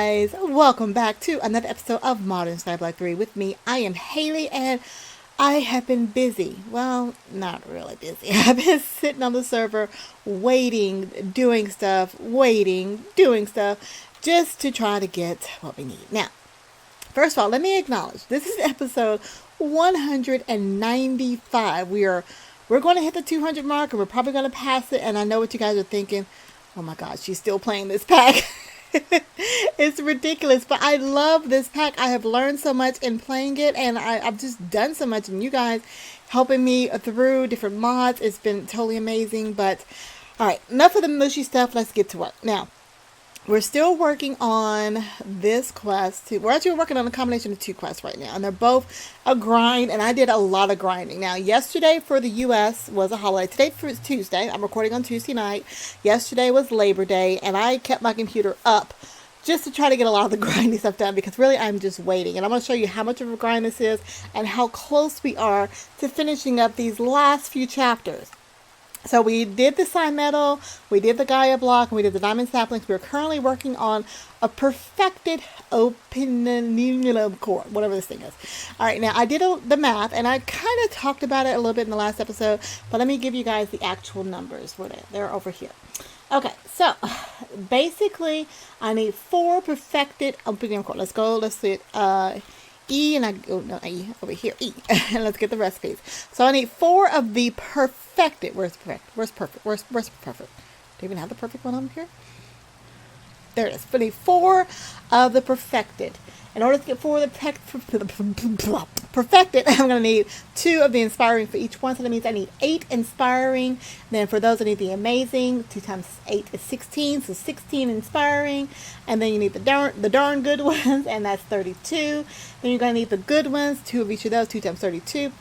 guys, welcome back to another episode of Modern Skyblock 3 with me. I am Haliee and I have been busy. Well, not really busy. I've been sitting on the server waiting, doing stuff, just to try to get what we need. Now, first of all, let me acknowledge, this is episode 195. We're going to hit the 200 mark and we're probably going to pass it, and I know what you guys are thinking. Oh my God, she's still playing this pack. It's ridiculous, but I love this pack. I have learned so much in playing it, and I've just done so much, and you guys helping me through different mods. It's been totally amazing. But all right, enough of the mushy stuff. Let's get to work. Now, we're still working on this quest. We're actually working on a combination of two quests right now, and they're both a grind, and I did a lot of grinding. Now, yesterday for the U.S. was a holiday. Today is Tuesday. I'm recording on Tuesday night. Yesterday was Labor Day, and I kept my computer up just to try to get a lot of the grinding stuff done, because really I'm just waiting. And I'm going to show you how much of a grind this is and how close we are to finishing up these last few chapters. So we did the Psi Metal, we did the Gaia block, and we did the Diamond Saplings. We're currently working on a perfected open core, whatever this thing is. All right, now I did the math, and I kind of talked about it a little bit in the last episode, but let me give you guys the actual numbers. They're over here. Okay, so basically I need 4 perfected open core. Let's see it. E, and E over here, E. And let's get the recipes. So I need 4 of the perfected. Where's perfect? Where's perfect? Where's perfect? Do you even have the perfect one over here? There it is. I need 4 of the perfected. In order to get 4 of the perfected, I'm going to need 2 of the inspiring for each one. So that means I need 8 inspiring. Then for those, I need the amazing. 2 times 8 is 16. So 16 inspiring. And then you need the darn good ones. And that's 32. Then you're going to need the good ones. 2 of each of those. 2 times 32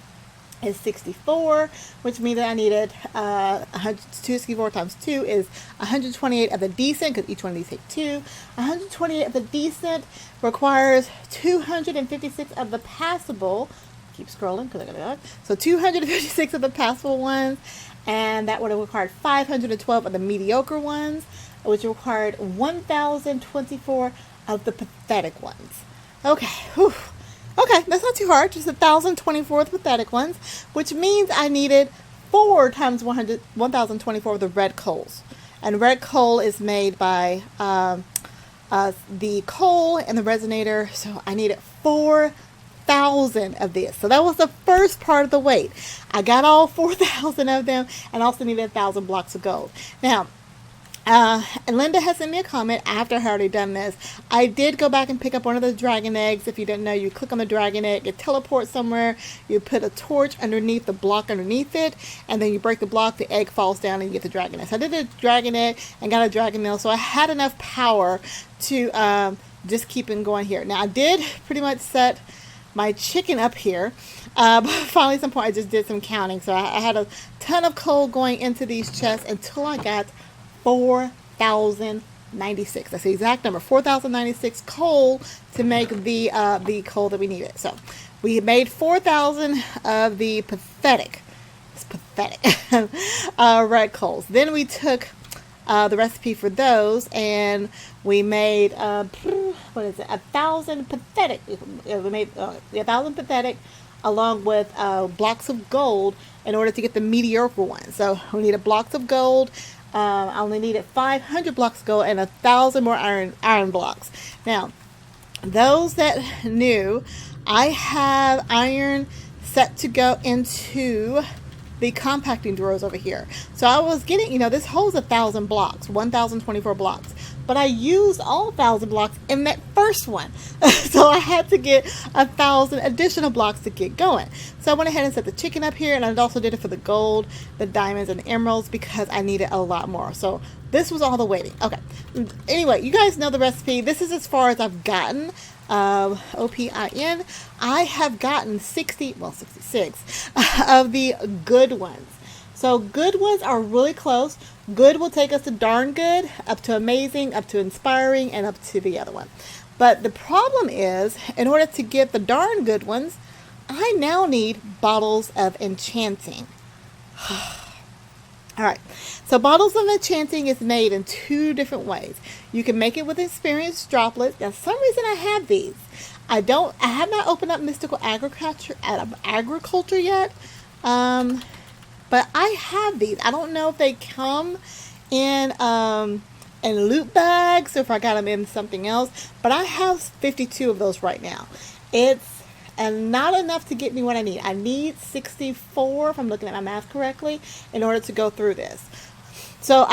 is 64, which means that I needed 264 times 2 is 128 of the decent, because each one of these take 2. 128 of the decent requires 256 of the passable. Keep scrolling because I got it. So 256 of the passable ones, and that would have required 512 of the mediocre ones, which required 1,024 of the pathetic ones. Okay, whew. Okay, that's not too hard. Just 1,024 pathetic ones, which means I needed 4 times 1,024 of the red coals. And red coal is made by the coal and the resonator. So I needed 4,000 of this. So that was the first part of the wait. I got all 4,000 of them, and also needed 1,000 blocks of gold. Now, and Linda has sent me a comment after I had already done this. I did go back and pick up one of the dragon eggs. If you didn't know, you click on the dragon egg, it teleports somewhere, you put a torch underneath the block underneath it, and then you break the block, the egg falls down, and you get the dragon egg. So I did the dragon egg and got a dragon meal, so I had enough power to just keep it going here. Now I did pretty much set my chicken up here, but finally at some point I just did some counting. So I had a ton of coal going into these chests until I got 4,096. That's the exact number, 4,096 coal to make the coal that we needed. So we made 4,000 of the pathetic red coals. Then we took the recipe for those, and we made 1,000 pathetic. We made 1,000 pathetic along with blocks of gold in order to get the mediocre ones. So we needed blocks of gold. I only needed 500 blocks of gold and 1,000 more iron blocks. Now, those that knew, I have iron set to go into the compacting drawers over here. So I was getting, this holds 1,000 blocks, 1,024 blocks. But I used all 1,000 blocks in that first one. So I had to get 1,000 additional blocks to get going. So I went ahead and set the chicken up here, and I also did it for the gold, the diamonds, and the emeralds, because I needed a lot more. So this was all the waiting. Okay. Anyway, you guys know the recipe. This is as far as I've gotten. OPIN. I have gotten 66 of the good ones. So good ones are really close. Good will take us to darn good, up to amazing, up to inspiring, and up to the other one. But the problem is, in order to get the darn good ones, I now need bottles of enchanting. All right, so Bottles of Enchanting is made in two different ways. You can make it with experienced droplets. Now, some reason I have these. I have not opened up Mystical Agriculture yet, but I have these. I don't know if they come in loot bags or if I got them in something else, but I have 52 of those right now. It's and not enough to get me what I need. I need 64, if I'm looking at my math correctly, in order to go through this. So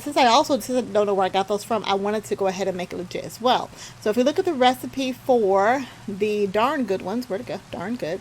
since I also don't know where I got those from, I wanted to go ahead and make it legit as well. So if we look at the recipe for the darn good ones, where'd it go? Darn good.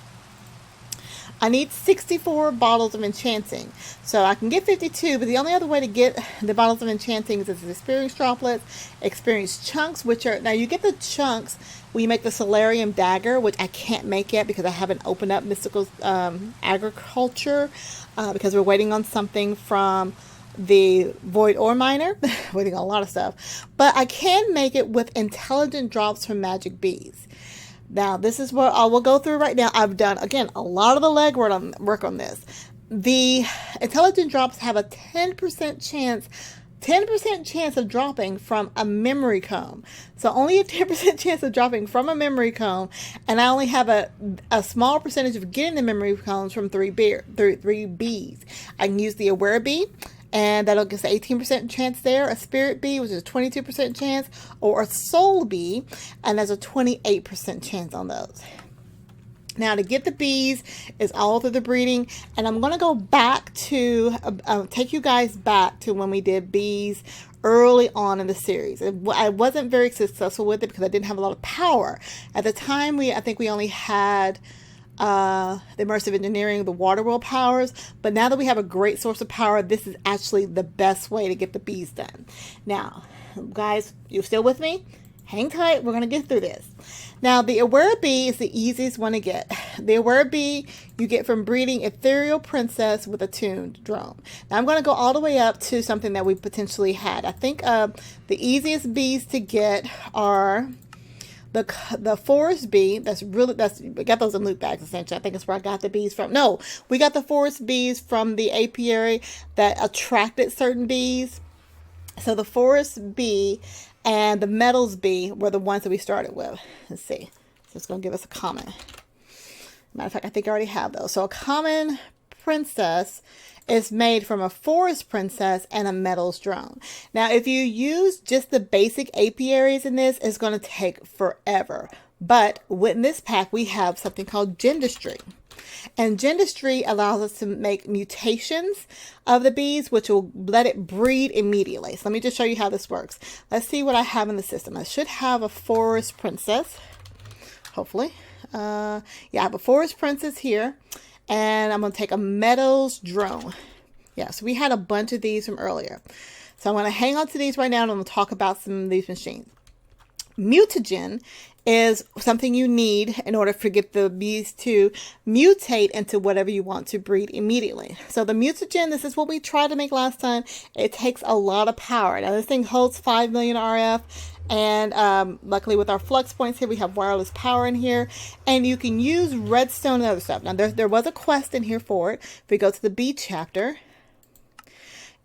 I need 64 bottles of Enchanting. So I can get 52, but the only other way to get the bottles of Enchanting is experienced droplets, experienced chunks, which are, now you get the chunks when you make the Solarium dagger, which I can't make yet because I haven't opened up Mystical Agriculture, because we're waiting on something from the Void Ore Miner, waiting on a lot of stuff. But I can make it with intelligent drops from Magic Bees. Now, this is what I will go through right now. I've done, again, a lot of the legwork on this. The intelligent drops have a 10% chance of dropping from a memory comb. So only a 10% chance of dropping from a memory comb, and I only have a small percentage of getting the memory combs from three bees. I can use the Aware Bee, and that'll give us an 18% chance there, a Spirit Bee, which is a 22% chance, or a Soul Bee, and there's a 28% chance on those. Now, to get the bees is all through the breeding, and I'm going to go back to, take you guys back to when we did bees early on in the series. I wasn't very successful with it because I didn't have a lot of power. At the time, I think we only had the immersive engineering, the water world powers, but now that we have a great source of power, this is actually the best way to get the bees done. Now, guys, you still with me? Hang tight, we're going to get through this. Now, the Aware Bee is the easiest one to get. The Aware Bee you get from breeding Ethereal Princess with a tuned drone. Now, I'm going to go all the way up to something that we potentially had. I think the easiest bees to get are the Forest Bee. We got those in loot bags, essentially. I think that's where I got the bees from. No, we got the Forest Bees from the apiary that attracted certain bees. So the Forest Bee and the Metals Bee were the ones that we started with. Let's see. So it's going to give us a common. Matter of fact, I think I already have those. So a common princess is made from a forest princess and a metals drone. Now, if you use just the basic apiaries in this, it's going to take forever. But with this pack, we have something called Gendistry. And Gendistry allows us to make mutations of the bees, which will let it breed immediately. So let me just show you how this works. Let's see what I have in the system. I should have a forest princess, hopefully. Yeah, I have a forest princess here. And I'm going to take a metals drone. Yeah, so we had a bunch of these from earlier. So I'm going to hang on to these right now, and I'm going to talk about some of these machines. Mutagen is something you need in order to get the bees to mutate into whatever you want to breed immediately. So the mutagen, this is what we tried to make last time. It takes a lot of power. Now this thing holds 5 million RF, and luckily with our flux points here, we have wireless power in here, and you can use redstone and other stuff. Now there was a quest in here for it. If we go to the bee chapter,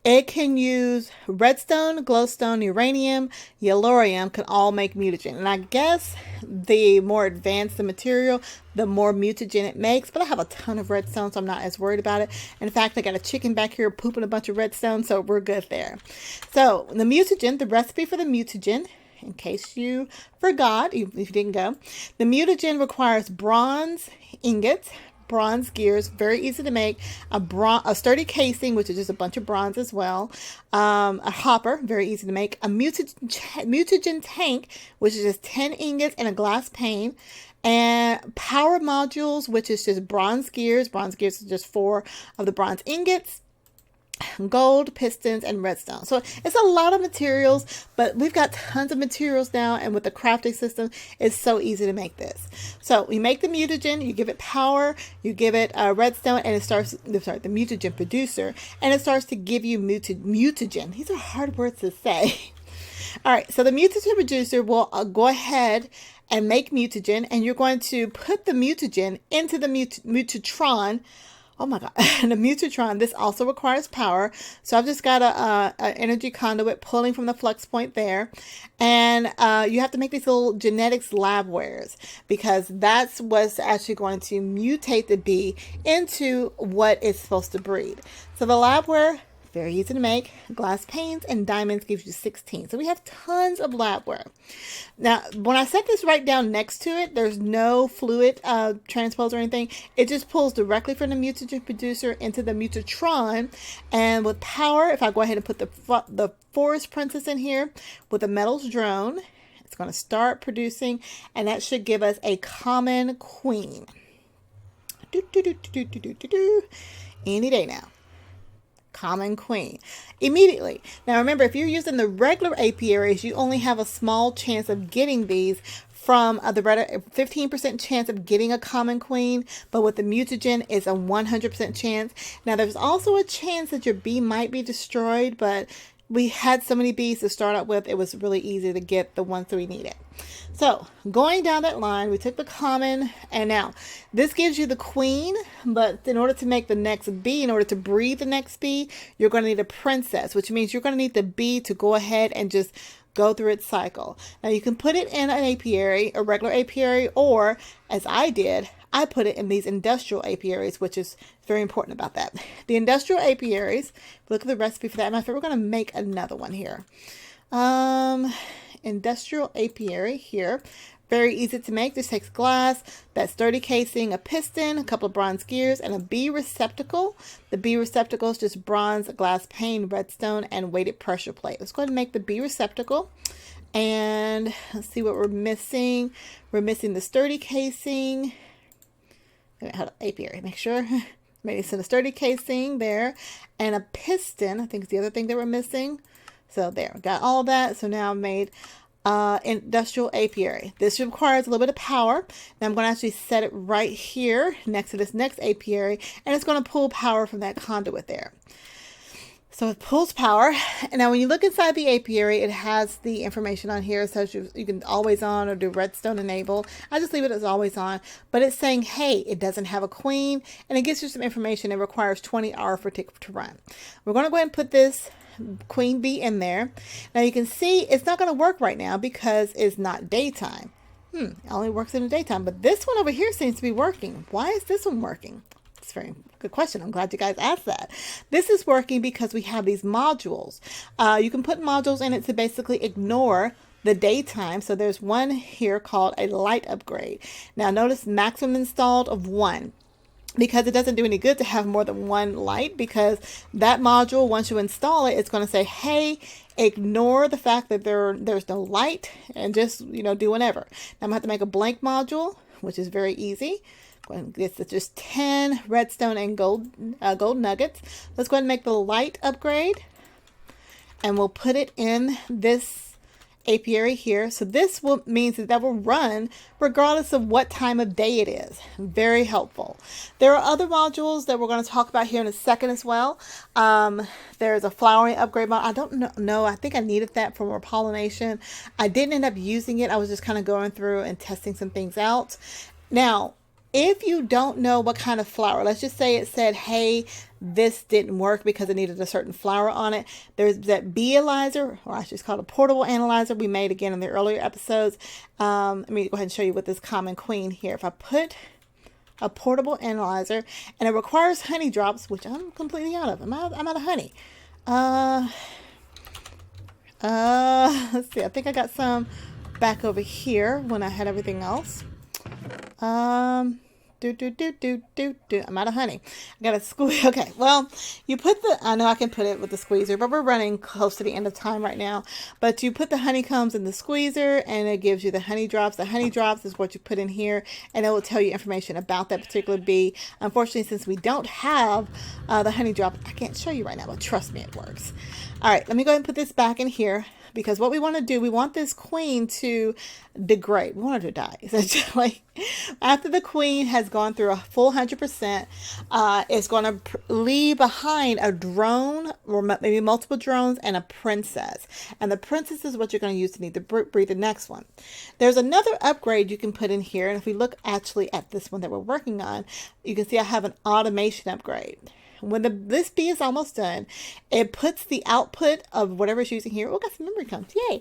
it can use redstone, glowstone, uranium, yellorium can all make mutagen. And I guess the more advanced the material, the more mutagen it makes. But I have a ton of redstone, so I'm not as worried about it. In fact, I got a chicken back here pooping a bunch of redstone, so we're good there. So the mutagen, the recipe for the mutagen, in case you forgot, if you didn't go, the mutagen requires bronze ingots, bronze gears, very easy to make, a sturdy casing, which is just a bunch of bronze as well, a hopper, very easy to make, a mutagen tank, which is just 10 ingots and a glass pane, and power modules, which is just bronze gears. Bronze gears is just 4 of the bronze ingots, gold, pistons, and redstone. So it's a lot of materials, but we've got tons of materials now, and with the crafting system, it's so easy to make this. So you make the mutagen, you give it power, you give it redstone, and it starts, the mutagen producer, and it starts to give you mutagen. These are hard words to say. All right, so the mutagen producer will go ahead and make mutagen, and you're going to put the mutagen into the mutatron Oh my God. And the Mutatron, this also requires power. So I've just got a energy conduit pulling from the flux point there. And you have to make these little genetics labwares because that's what's actually going to mutate the bee into what it's supposed to breed. So the labware, very easy to make. Glass panes and diamonds gives you 16. So we have tons of labware. Now, when I set this right down next to it, there's no fluid transpose or anything. It just pulls directly from the mutagen producer into the Mutatron. And with power, if I go ahead and put the Forest Princess in here with the Metals Drone, it's going to start producing, and that should give us a common queen. Any day now. Common queen immediately. Now remember, if you're using the regular apiaries, you only have a small chance of getting these from the 15% chance of getting a common queen, but with the mutagen it's a 100% chance. Now there's also a chance that your bee might be destroyed, but we had so many bees to start out with, it was really easy to get the ones that we needed. So going down that line, we took the common, and now this gives you the queen, but in order to make the next bee, in order to breed the next bee, you're going to need a princess, which means you're going to need the bee to go ahead and just go through its cycle. Now you can put it in an apiary, a regular apiary, or as I did, I put it in these industrial apiaries, which is very important about that. The industrial apiaries, look at the recipe for that. Matter of fact, we're going to make another one here. Industrial apiary here. Very easy to make. This takes glass, that sturdy casing, a piston, a couple of bronze gears, and a bee receptacle. The bee receptacle is just bronze, glass pane, redstone, and weighted pressure plate. Let's go ahead and make the bee receptacle. And let's see what we're missing. We're missing the sturdy casing. Hold up, apiary, make sure. Maybe some sturdy casing there. And a piston, I think is the other thing that we're missing. So there, we got all that. So now I've made industrial apiary. This requires a little bit of power. Now I'm going to actually set it right here next to this next apiary, and it's going to pull power from that conduit there. So it pulls power. And now when you look inside the apiary, it has the information on here. It says you can always on or do redstone enable. I just leave it as always on, but it's saying, hey, it doesn't have a queen, and it gives you some information. It requires 20 hours for it to run. We're going to go ahead and put this queen bee in there. Now you can see it's not going to work right now because it's not daytime. It only works in the daytime, but this one over here seems to be working. Why is this one working? It's a very good question. I'm glad you guys asked that. This is working because we have these modules. You can put modules in it to basically ignore the daytime. So there's one here called a light upgrade. Now notice maximum installed of 1. Because it doesn't do any good to have more than one light, because that module, once you install it, it's going to say, hey, ignore the fact that there's no light and just, do whatever. Now I'm going to have to make a blank module, which is very easy. It's just 10 redstone and gold nuggets. Let's go ahead and make the light upgrade, and we'll put it in this apiary here. So this means that will run regardless of what time of day it is. Very helpful. There are other modules that we're going to talk about here in a second as well. There's a flowering upgrade module. I don't know. I think I needed that for more pollination. I didn't end up using it. I was just kind of going through and testing some things out. Now, if you don't know what kind of flower, let's just say it said, hey, this didn't work because it needed a certain flower on it. There's that bee analyzer, or I should call it a portable analyzer we made again in the earlier episodes. Let me go ahead and show you with this common queen here. If I put a portable analyzer, and it requires honey drops, which I'm completely out of. I'm out of honey. Let's see. I think I got some back over here when I had everything else. I'm out of honey. I got to squeeze. Okay, well, you put I know I can put it with the squeezer, but we're running close to the end of time right now. But you put the honeycombs in the squeezer, and it gives you the honey drops. The honey drops is what you put in here, and it will tell you information about that particular bee. Unfortunately, since we don't have the honey drop, I can't show you right now, but trust me, it works. All right, let me go ahead and put this back in here. because what we want to do, we want this queen to degrade. We want her to die, essentially. After the queen has gone through a full 100%, it's going to leave behind a drone, or maybe multiple drones, and a princess. And the princess is what you're going to use to need to breed the next one. There's another upgrade you can put in here, and if we look actually at this one that we're working on, you can see I have an automation upgrade. When this bee is almost done, it puts the output of whatever it's using here. Oh, got some memory combs. Yay.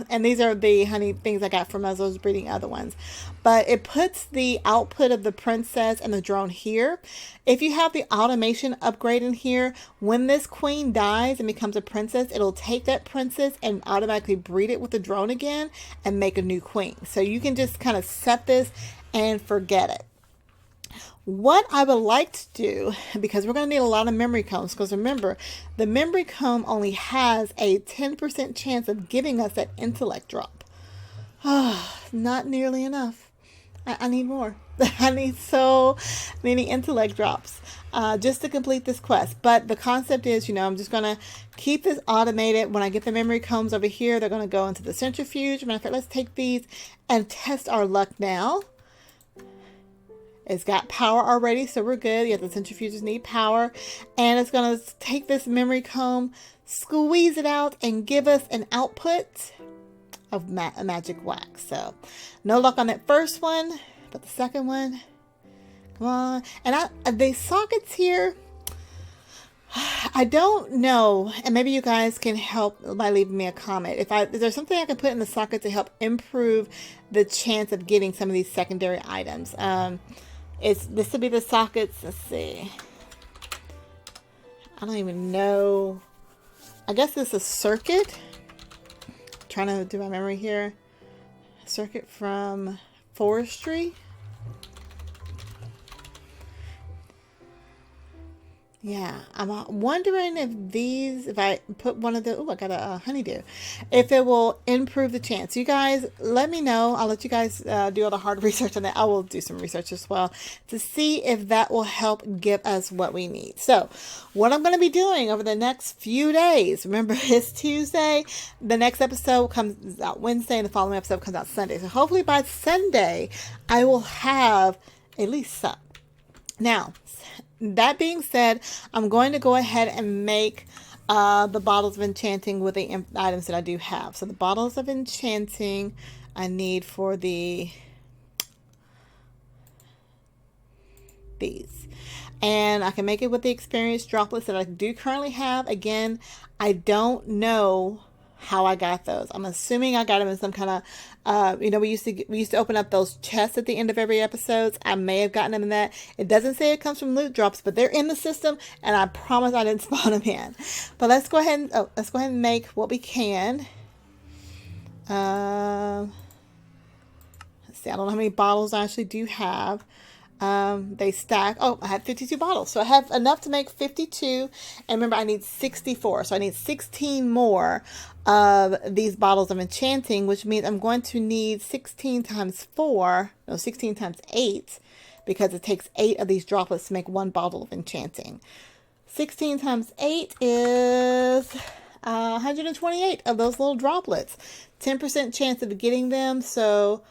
And these are the honey things I got from as I was breeding other ones. But it puts the output of the princess and the drone here. If you have the automation upgrade in here, when this queen dies and becomes a princess, it'll take that princess and automatically breed it with the drone again and make a new queen. So you can just kind of set this and forget it. What I would like to do, because we're going to need a lot of memory combs, because remember, the memory comb only has a 10% chance of giving us that intellect drop. Not nearly enough. I need more. I need so many intellect drops just to complete this quest. But the concept is, I'm just going to keep this automated. When I get the memory combs over here, they're going to go into the centrifuge. Matter of fact, let's take these and test our luck now. It's got power already, so we're good. Yeah, the centrifuges need power. And it's going to take this memory comb, squeeze it out, and give us an output of a magic wax. So, no luck on that first one, but the second one, come on. And the sockets here, I don't know, and maybe you guys can help by leaving me a comment. Is there something I can put in the socket to help improve the chance of getting some of these secondary items? This will be the sockets. Let's see. I don't even know. I guess it's a circuit. I'm trying to do my memory here. A circuit from forestry. Yeah, I'm wondering if I put one of the, I got a honeydew, if it will improve the chance. You guys, let me know. I'll let you guys do all the hard research on that. I will do some research as well to see if that will help give us what we need. So, what I'm going to be doing over the next few days, remember it's Tuesday, the next episode comes out Wednesday, and the following episode comes out Sunday. So, hopefully by Sunday, I will have at least some. Now, that being said, I'm going to go ahead and make the bottles of enchanting with the items that I do have. So the bottles of enchanting I need for these. And I can make it with the experience droplets that I do currently have. Again, I don't know how I got those. I'm assuming I got them in some kind of, we used to open up those chests at the end of every episode. I may have gotten them in that. It doesn't say it comes from loot drops, but they're in the system, and I promise I didn't spawn them in. But let's go ahead and make what we can. Let's see. I don't know how many bottles I actually do have. They stack. Oh, I had 52 bottles. So I have enough to make 52. And remember, I need 64. So I need 16 more of these bottles of enchanting, which means I'm going to need 16 times 8, because it takes 8 of these droplets to make one bottle of enchanting. 16 times 8 is 128 of those little droplets. 10% chance of getting them. So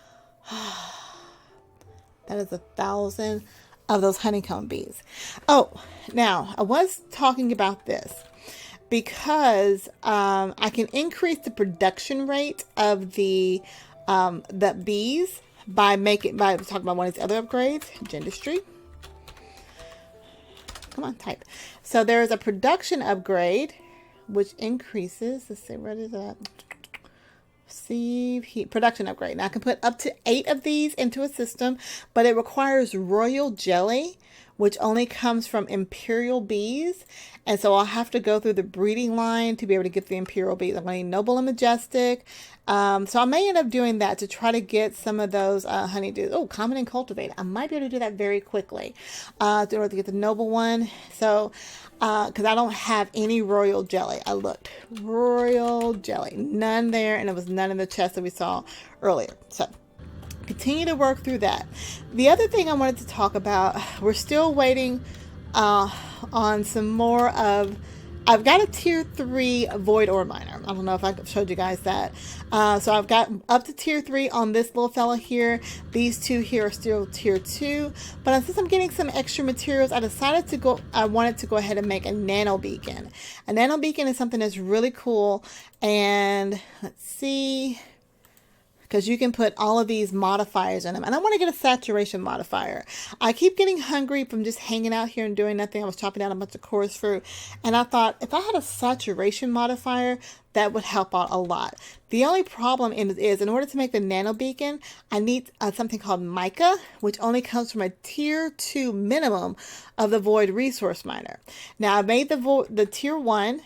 that is 1,000 of those honeycomb bees. Oh, now I was talking about this because I can increase the production rate of the bees by talking about one of these other upgrades, dentistry. Come on, type. So there is a production upgrade which increases. Let's see, where is that? Receive heat production upgrade. Now I can put up to 8 of these into a system, but it requires royal jelly, which only comes from imperial bees. And so I'll have to go through the breeding line to be able to get the imperial bees. I'm going to need noble and majestic. So I may end up doing that to try to get some of those honeydews. Oh, common and cultivate. I might be able to do that very quickly in order to get the noble one. So, because I don't have any royal jelly. I looked. Royal jelly. None there, and there was none in the chest that we saw earlier. So, continue to work through that. The other thing I wanted to talk about, we're still waiting on some more of I've got a tier 3 void ore miner. I don't know if I showed you guys that. So I've got up to tier 3 on this little fella here. These two here are still tier 2. But since I'm getting some extra materials, I wanted to go ahead and make a nano beacon. A nano beacon is something that's really cool. And let's see, because you can put all of these modifiers in them. And I want to get a saturation modifier. I keep getting hungry from just hanging out here and doing nothing. I was chopping down a bunch of coarse fruit. And I thought if I had a saturation modifier, that would help out a lot. The only problem is in order to make the nano beacon, I need something called mica, which only comes from a tier 2 minimum of the void resource miner. Now I made the tier 1.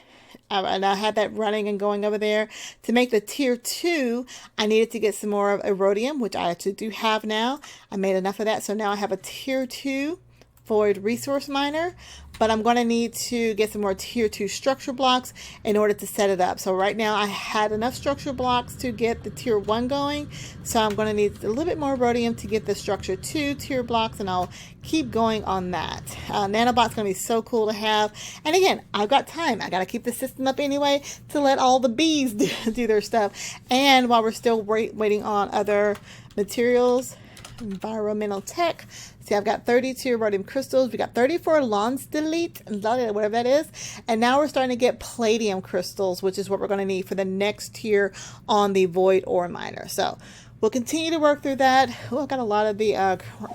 And I had that running and going over there. To make the tier 2, I needed to get some more of erodium, which I actually do have now. I made enough of that, so now I have a tier 2 void resource miner, but I'm going to need to get some more tier 2 structure blocks in order to set it up. So right now I had enough structure blocks to get the tier 1 going, so I'm going to need a little bit more rhodium to get the structure 2 tier blocks, and I'll keep going on that. Nanobot's going to be so cool to have. And again, I've got time. I got to keep the system up anyway to let all the bees do their stuff. And while we're still waiting on other materials, environmental tech. See, I've got 32 rhodium crystals. We got 34 lonsdelite, whatever that is. And now we're starting to get palladium crystals, which is what we're going to need for the next tier on the void ore miner. So we'll continue to work through that. Oh, I've got a lot of the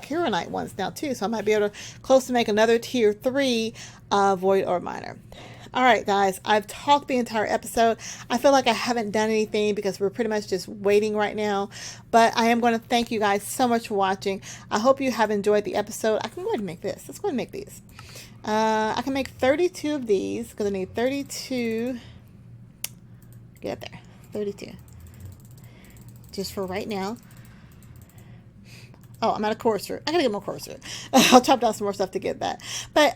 Kieranite ones now too. So I might be able to close to make another tier 3 void ore miner. All right, guys, I've talked the entire episode. I feel like I haven't done anything because we're pretty much just waiting right now. But I am going to thank you guys so much for watching. I hope you have enjoyed the episode. I can go ahead and make this. Let's go ahead and make these. I can make 32 of these because I need 32. Get there. 32. Just for right now. Oh, I'm out of coarse fruit. I gotta get more coarse fruit. I'll chop down some more stuff to get that. But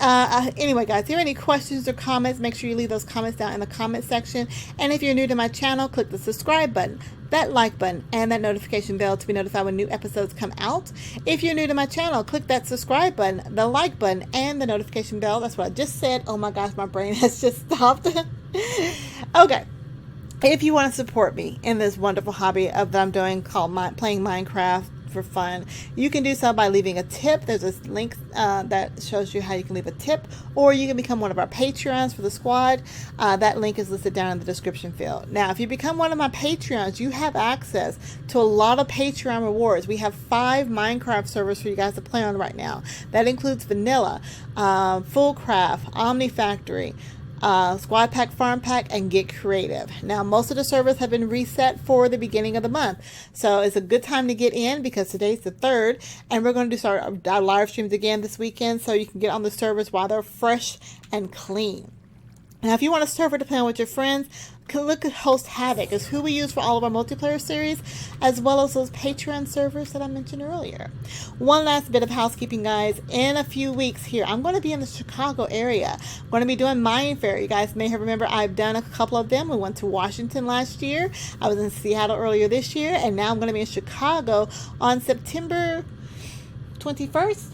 anyway, guys, if you have any questions or comments, make sure you leave those comments down in the comment section. And if you're new to my channel, click the subscribe button, that like button, and that notification bell to be notified when new episodes come out. If you're new to my channel, click that subscribe button, the like button, and the notification bell. That's what I just said. Oh my gosh, my brain has just stopped. Okay. If you want to support me in this wonderful hobby that I'm doing called playing Minecraft for fun, you can do so by leaving a tip. There's a link that shows you how you can leave a tip, or you can become one of our Patreons for the squad. That link is listed down in the description field. Now, if you become one of my Patreons, you have access to a lot of Patreon rewards. We have 5 Minecraft servers for you guys to play on right now. That includes Vanilla, Fullcraft, Omni Factory, Squad Pack, Farm Pack, and Get Creative. Now, most of the servers have been reset for the beginning of the month, so it's a good time to get in because today's the 3rd, and we're going to start our live streams again this weekend, so you can get on the servers while they're fresh and clean. Now, if you want a server to play on with your friends, look at Host Havoc. Is who we use for all of our multiplayer series, as well as those Patreon servers that I mentioned earlier. One last bit of housekeeping, guys. In a few weeks here, I'm going to be in the Chicago area. I'm going to be doing Mine Fair. You guys may have remember I've done a couple of them. We went to Washington last year. I was in Seattle earlier this year, and now I'm going to be in Chicago on September 21st.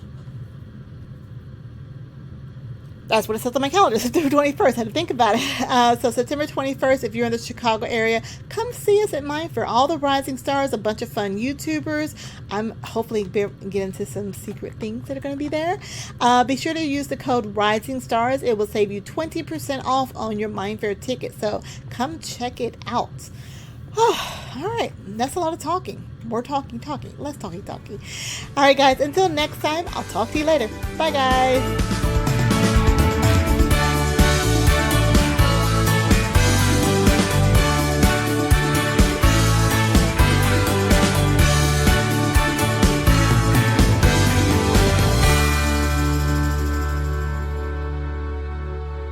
That's what it says on my calendar, September 21st. I had to think about it. So September 21st, if you're in the Chicago area, come see us at Mine Fair. All the rising stars, a bunch of fun YouTubers. I'm hopefully get into some secret things that are going to be there. Be sure to use the code Rising Stars. It will save you 20% off on your Mine Fair ticket. So come check it out. Oh, all right, that's a lot of talking. More talking. Less talking. All right, guys, until next time, I'll talk to you later. Bye, guys.